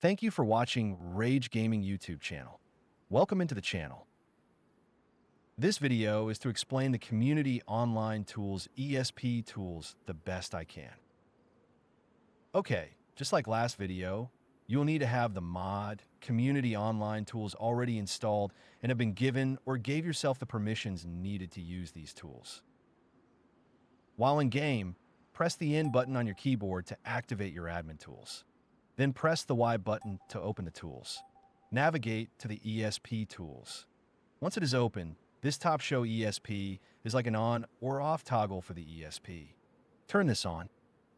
Thank you for watching Rage Gaming YouTube channel. Welcome into the channel. This video is to explain the Community Online Tools ESP Tools the best I can. Okay, just like last video, you'll need to have the mod Community Online Tools already installed and have been given or gave yourself the permissions needed to use these tools. While in game, press the N button on your keyboard to activate your admin tools. Then press the Y button to open the tools. Navigate to the ESP tools. Once it is open, this top show ESP is like an on or off toggle for the ESP. Turn this on.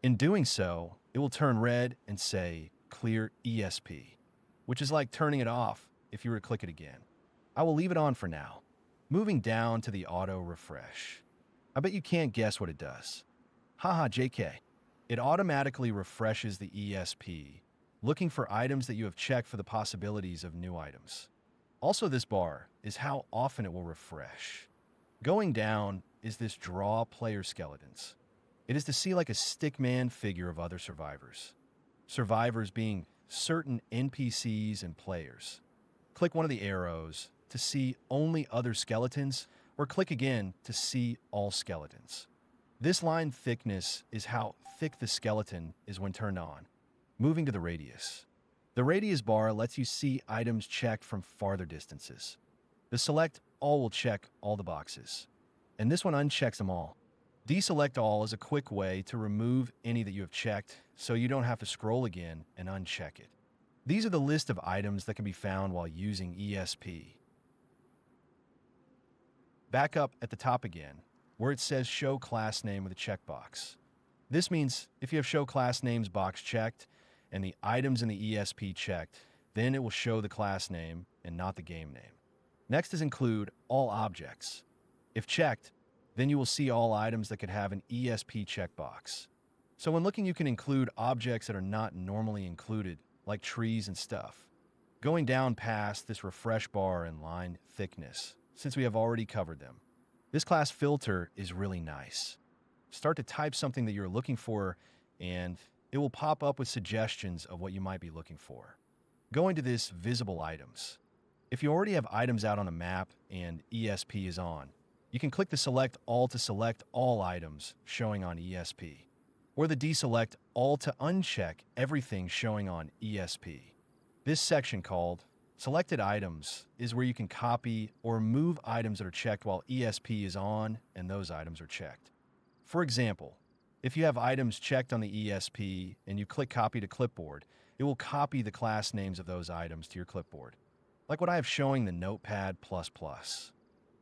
In doing so, it will turn red and say clear ESP, which is like turning it off if you were to click it again. I will leave it on for now. Moving down to the auto refresh. I bet you can't guess what it does. Haha, JK. It automatically refreshes the ESP, looking for items that you have checked for the possibilities of new items. Also, this bar is how often it will refresh. Going down is this draw player skeletons. It is to see like a stickman figure of other survivors. Survivors being certain NPCs and players. Click one of the arrows to see only other skeletons, or click again to see all skeletons. This line thickness is how thick the skeleton is when turned on. Moving to the radius. The radius bar lets you see items checked from farther distances. The select all will check all the boxes, and this one unchecks them all. Deselect all is a quick way to remove any that you have checked so you don't have to scroll again and uncheck it. These are the list of items that can be found while using ESP. Back up at the top again, where it says Show Class Name with a checkbox. This means if you have Show Class Names box checked and the items in the ESP checked, then it will show the class name and not the game name. Next is Include All Objects. If checked, then you will see all items that could have an ESP checkbox. So when looking, you can include objects that are not normally included, like trees and stuff. Going down past this refresh bar and line thickness, since we have already covered them. This class filter is really nice. Start to type something that you're looking for, and it will pop up with suggestions of what you might be looking for. Going to this visible items. If you already have items out on a map and ESP is on, you can click the select all to select all items showing on ESP, or the deselect all to uncheck everything showing on ESP. This section called Selected Items is where you can copy or move items that are checked while ESP is on and those items are checked. For example, if you have items checked on the ESP and you click Copy to Clipboard, it will copy the class names of those items to your clipboard, like what I have showing the Notepad++.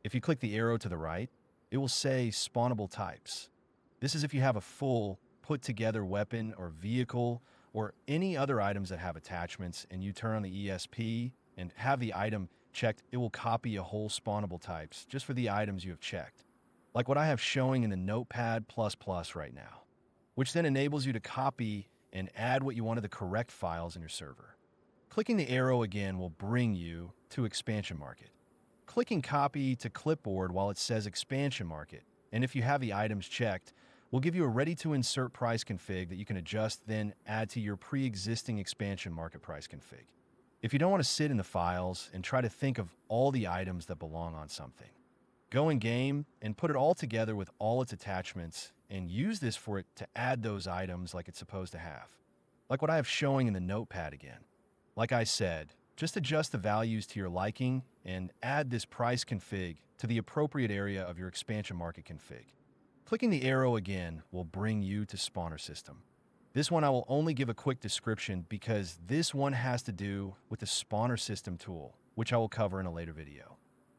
If you click the arrow to the right, it will say Spawnable Types. This is if you have a full, put-together weapon or vehicle or any other items that have attachments and you turn on the ESP and have the item checked, it will copy a whole spawnable types just for the items you have checked, like what I have showing in the Notepad++ right now, which then enables you to copy and add what you want to the correct files in your server. Clicking the arrow again will bring you to Expansion Market. Clicking Copy to Clipboard while it says Expansion Market, and if you have the items checked, will give you a ready-to-insert price config that you can adjust, then add to your pre-existing Expansion Market price config. If you don't want to sit in the files and try to think of all the items that belong on something, go in game and put it all together with all its attachments and use this for it to add those items like it's supposed to have. Like what I have showing in the Notepad again. Like I said, just adjust the values to your liking and add this price config to the appropriate area of your Expansion Market config. Clicking the arrow again will bring you to Spawner System. This one I will only give a quick description because this one has to do with the Spawner System tool, which I will cover in a later video.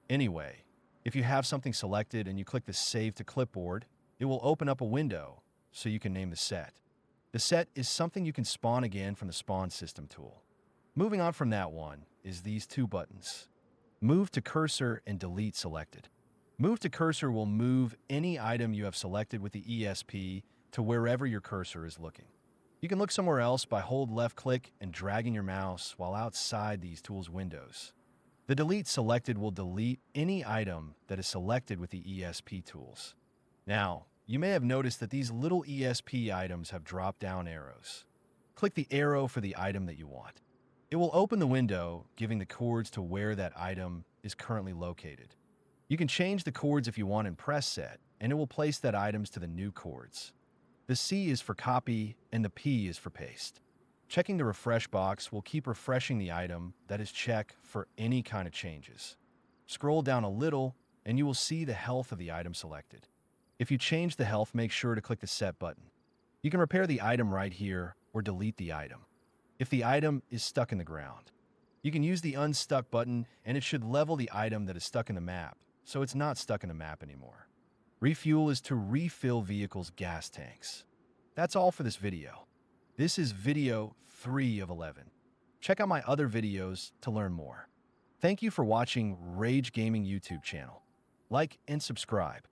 Anyway, if you have something selected and you click the Save to Clipboard, it will open up a window so you can name the set. The set is something you can spawn again from the Spawn System tool. Moving on from that one is these two buttons. Move to Cursor and Delete Selected. Move to Cursor will move any item you have selected with the ESP to wherever your cursor is looking. You can look somewhere else by hold left click and dragging your mouse while outside these tools windows. The Delete Selected will delete any item that is selected with the ESP tools. Now, you may have noticed that these little ESP items have drop-down arrows. Click the arrow for the item that you want. It will open the window, giving the coords to where that item is currently located. You can change the coords if you want in press set, and it will place that items to the new coords. The C is for copy, and the P is for paste. Checking the refresh box will keep refreshing the item that is checked for any kind of changes. Scroll down a little, and you will see the health of the item selected. If you change the health, make sure to click the Set button. You can repair the item right here or delete the item. If the item is stuck in the ground, you can use the Unstuck button, and it should level the item that is stuck in the map, so it's not stuck in the map anymore. Refuel is to refill vehicles' gas tanks. That's all for this video. This is video 3 of 11. Check out my other videos to learn more. Thank you for watching Rage Gaming YouTube channel. Like and subscribe.